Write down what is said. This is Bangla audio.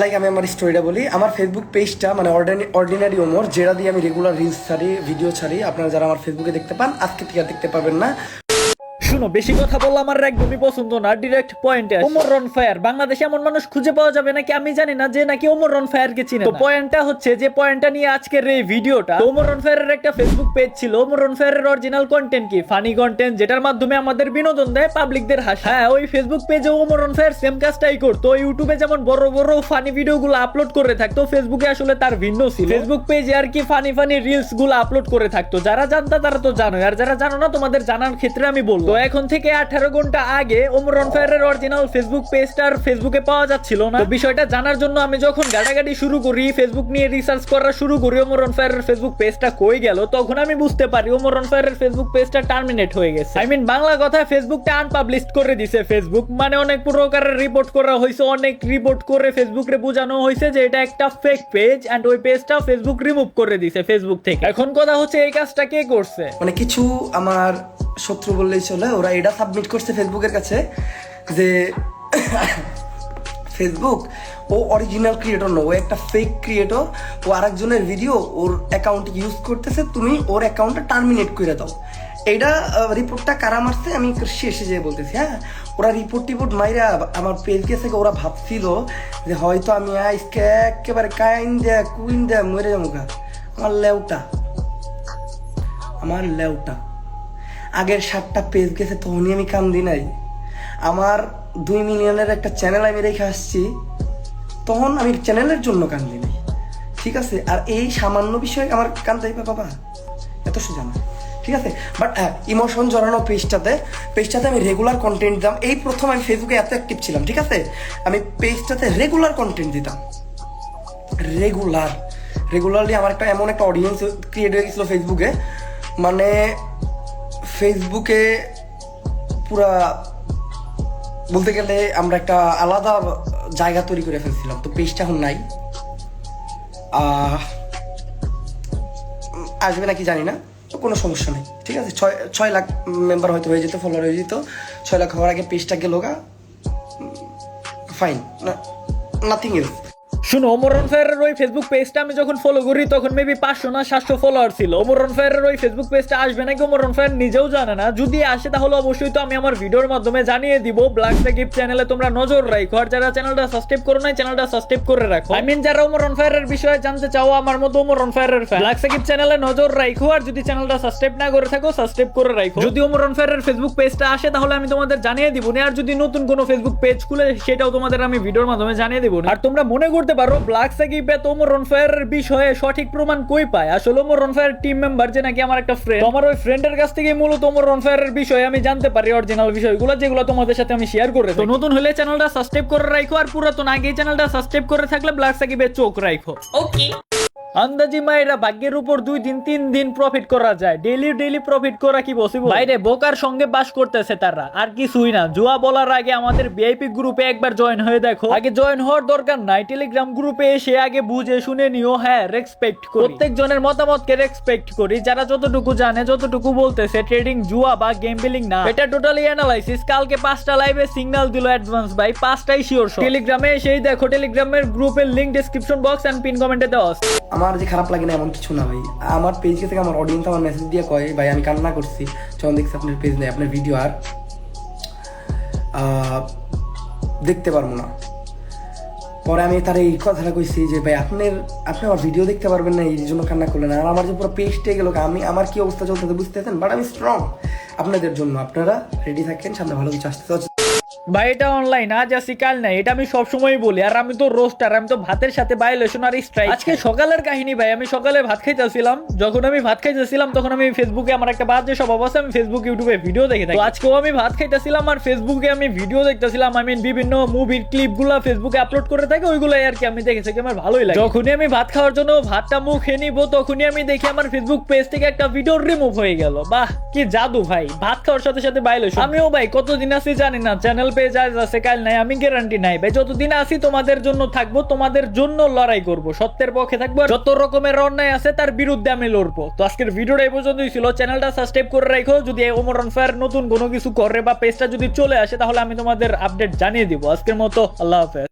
লাইক আমি আমার স্টোরিটা বলি। আমার ফেসবুক পেজটা মানে অর্ডিনারি ওমর, যেটা দিয়ে আমি রেগুলার রিলস ছাড়ি, ভিডিও ছাড়ি। আপনারা যারা আমার ফেসবুকে দেখতে পান, আজকে থেকে আর দেখতে পাবেন না। শুনো, বেশি কথা বললে আমার একদমই পছন্দ না, ডিরেক্ট পয়েন্টে। ওমর রন ফায়ার বাংলাদেশে এমন মানুষ খুঁজে পাওয়া যাবে নাকি আমি জানি না যে নাকি ওমর রন ফায়ার কে চিনে। তো পয়েন্টটা হচ্ছে যে পয়েন্টটা নিয়ে আজকের এই ভিডিওটা, ওমর রন ফায়ারের একটা ফেসবুক পেজ ছিল। ওমর রন ফায়ারের অরিজিনাল কন্টেন্ট কি? ফানি কন্টেন্ট, যেটার মাধ্যমে আমাদের বিনোদন দেয়, পাবলিকদের হাসি। হ্যাঁ, ওই ফেসবুক পেজে ওমর রন ফায়ার সেম কাজটাই করতো। ইউটিউবে যেমন বড় বড় ফানি ভিডিওগুলো আপলোড করে থাকতো, ফেসবুকে আসলে তার ভিন্ন ছিল। ফেসবুক পেজে আর কি ফানি ফানি রিলস গুলো আপলোড করে থাকতো। যারা জানতা তারা তো জানো, আর যারা জানো না তোমাদের জানার ক্ষেত্রে আমি বলবো। এখন থেকে 18 ঘন্টা আগে ওমর রন ফায়ারের অরিজিনাল ফেসবুক পেজটার ফেসবুকে পাওয়া যাচ্ছিল না। তো বিষয়টা জানার জন্য আমি যখন গাড়াগাড়ি শুরু করি, ফেসবুক নিয়ে রিসার্চ করা শুরু করি, ওমর রন ফায়ারের ফেসবুক পেজটা কই গেল, তখন আমি বুঝতে পারি ওমর রন ফায়ারের ফেসবুক পেজটা টার্মিনেট হয়ে গেছে। আই মিন বাংলা কথা, ফেসবুকটা আনপাবলিশড করে দিছে ফেসবুক। মানে অনেক প্রকারের রিপোর্ট করা হয়েছে, অনেক রিপোর্ট করে ফেসবুকে বোঝানো হয়েছে যে এটা একটা ফেক পেজ, এন্ড ওই পেজটা ফেসবুক রিমুভ করে দিছে ফেসবুক থেকে। এখন কথা হচ্ছে এই কাজটা কে করছে? মানে কিছু আমার শত্রু বললেই চলে, ওরা এটা সাবমিট করছে ফেসবুকের কাছে যে ফেসবুক ও অরিজিনাল ক্রিয়েটর না, ও একটা ফেক ক্রিয়েটর, ও আরেকজনের ভিডিও ওর অ্যাকাউন্ট ইউজ করতেছে, তুমি ওর অ্যাকাউন্টটা টার্মিনেট করে দাও। এইটা রিপোর্টটা কারা মারছে আমি শেষে যেয়ে বলতেছি। হ্যাঁ, ওরা রিপোর্ট মাইরা আমার পেজ গেছে, ওরা ভাবছিল যে হয়তো আমি আজকে একেবারে কুইন দেয়া মরে যাবো। আমার লেউটা আগের 7টা পেজ গেছে, তখনই আমি কান্দি নাই। আমার 2 মিলিয়নের একটা চ্যানেল আমি রেখে আসছি, তখন আমি চ্যানেলের জন্য কান্দি নাই, ঠিক আছে? আর এই সামান্য বিষয়ে আমার কান্দতে হবে বাবা, এত সোজা না, ঠিক আছে? বাট ইমোশন জড়ানো পেজটাতে আমি রেগুলার কন্টেন্ট দিতাম। এই প্রথম আমি ফেসবুকে এত অ্যাক্টিভ ছিলাম, ঠিক আছে? আমি পেজটাতে রেগুলার কন্টেন্ট দিতাম, রেগুলারলি আমার একটা এমন একটা অডিয়েন্স ক্রিয়েট হয়ে গেছিলো ফেসবুকে। মানে ফেসবুকে পুরা বলতে গেলে আমরা একটা আলাদা জায়গা তৈরি করে ফেলছিলাম। তো পেজটা এখন নাই, আসবে নাকি জানি না, তো কোনো সমস্যা নেই, ঠিক আছে? 6 লাখ মেম্বার হয়তো হয়ে যেত, ফলোয়ার হয়ে যেত। 6 লাখ হওয়ার আগে পেজটা গেল গা, ফাইন, নাথিং এলস। শুনো, ওমর রন ফায়ারের ওই ফেসবুক পেজটা আমি যখন ফলো করি তখন মেবি 500 না 700 ফলোয়ার ছিল। ওমর রন ফায়ারের ওই ফেসবুক পেজটা আসবে নাকি ওমর রন ফায়ার নিজেও জানে না। যদি আসে তাহলে অবশ্যই তো আমি আমার ভিডিওর মাধ্যমে জানিয়ে দিব। ব্ল্যাক সাকিব চ্যানেলে তোমরা নজর রাখো, আর যারা চ্যানেলটা সাবস্ক্রাইব করো নাই চ্যানেলটা সাবস্ক্রাইব করে রাখো। আই মিন যারা ওমর রন ফায়ারের বিষয়ে জানতে চাও আমার মতো ওমর রন ফায়ারের ফ্যান, ব্ল্যাক সাকিব চ্যানেলে নজর রাখো। আর যদি চ্যানেলটা সাবস্ক্রাইব না করে থাকো সাবস্ক্রাইব করে রাখো। যদি ওমর রন ফায়ারের ফেসবুক পেজটা আসে তাহলে আমি তোমাদের জানিয়ে দিব না। আর যদি নতুন কোনো ফেসবুক পেজ খুলে সেটাও তোমাদের আমি ভিডিওর মাধ্যমে জানিয়ে দিব না। আর তোমরা মনে করতে পারো ব্ল্যাক সাকিব ওমর রন ফায়ারের বিষয়ে সঠিক প্রমাণ কই পায়? আসলে ওমর রন ফায়ার টিম মেম্বার যে নাকি আমার একটা ফ্রেন্ড, আমার ওই ফ্রেন্ডের কাছ থেকে মূলত ওমর রন ফায়ারের বিষয়ে আমি জানতে পারি অরিজিনাল বিষয়গুলো, যেগুলো তোমাদের সাথে আমি শেয়ার করে। তো নতুন হলে চ্যানেলটা সাবস্ক্রাইব করে রাখো, আর পুরাতন আগে চ্যানেলটা সাবস্ক্রাইব করে থাকলে ব্ল্যাক সাকিবের চোখ রাখো। ওকে, আন্দাজি মায়েরা ভাগ্যের উপর 2 দিন 3 দিন প্রফিট করা যায়। ডেইলি প্রফিট করা কি পসিবল? বাইরে বোকার সঙ্গে বাস করতেছে তারা, আর কিছুই না। জুয়া বলার আগে আমাদের ভিআইপি গ্রুপে একবার জয়েন হয়ে দেখো। আগে জয়েন হওয়ার দরকার নাই, টেলিগ্রাম গ্রুপে এসে আগে বুঝে শুনে নিও। হ্যাঁ, রেসপেক্ট করি, প্রত্যেক জনের মতামতকে রেসপেক্ট করি। যারা যতটুকু জানে, যতটুকু বলতেছে ট্রেডিং জুয়া বা গেমবেলিং না, এটা টোটালি অ্যানালাইসিস। কালকে 5টা লাইভে সিগন্যাল দিল অ্যাডভান্স ভাই, 5টাই শিওর। টেলিগ্রামে এসেই দেখো, টেলিগ্রামের গ্রুপের link description box and pin কমেন্টে দেওয়া আছে। আমার যে খারাপ লাগে না এমন কিছু না ভাই। আমার পেজকে থেকে আমার অডিয়েন্স আমার মেসেজ দিয়ে কয় ভাই আমি কান্না করছি যখন দেখছি আপনার পেজ নেই, আপনার ভিডিও আর দেখতে পারবো না। পরে আমি তার এই কথাটা কইছি যে ভাই আপনি আমার ভিডিও দেখতে পারবেন না, এই জন্য কান্না করলেন। আর আমার যে পুরো পেজটাই গেল, আমার কি অবস্থা চলতেছে বুঝতেছেন। বাট আমি স্ট্রং আপনাদের জন্য, আপনারা রেডি থাকেন, সামনে ভালো কিছু আসতে। ভাই এটা অনলাইন, আজ আসি কাল নাই, এটা আমি সবসময় বলি। আর আমি তো রোস্টার, আমি তো ভাতের সাথে ভায়োলেশন আর স্ট্রাইক। আজকে সকালের কাহিনী ভাই, আমি সকালে ভাত খাইতেছিলাম। যখন আমি ভাত খাইতেছিলাম তখন আমি ফেসবুকে, আমার একটা বাজে স্বভাব আছে, আমি ফেসবুক ইউটিউবে ভিডিও দেখে থাকি। আজকেও আমি ভাত খাইতেছিলাম আর ফেসবুকে আমি ভিডিও দেখতেছিলাম। আমি বিভিন্ন মুভির ক্লিপ গুলা ফেসবুকে আপলোড করে থাকি, ওইগুলাই আর কি আমি দেখেছি, আমার ভালোই লাগে। যখনই আমি ভাত খাওয়ার জন্য ভাতটা মুখে নিব, তখনই আমি দেখি আমার ফেসবুক পেজ থেকে একটা ভিডিও রিমুভ হয়ে গেল। বাহ, কি জাদু ভাই, ভাত খাওয়ার সাথে সাথে ভায়োলেশন। আমিও ভাই কতদিন আছি জানি না, চ্যানেল পেজ আজ আছে কাল নাই, আমি গ্যারান্টি নাই ভাই। যতদিন আছি তোমাদের জন্য থাকবো, তোমাদের জন্য লড়াই করব, সত্যের পক্ষে থাকবো। যত রকমের অন্যায় আছে তার বিরুদ্ধে আমি লড়বো। তো আজকের ভিডিওটা এই পর্যন্তই ছিল। চ্যানেলটা সাবস্ক্রাইব করে রাখো। যদি ওমর রন ফায়ার নতুন কোনো কিছু করে বা পেজটা যদি চলে আসে তাহলে আমি তোমাদের আপডেট জানিয়ে দিব। আজকের মতো আল্লাহ হাফেজ।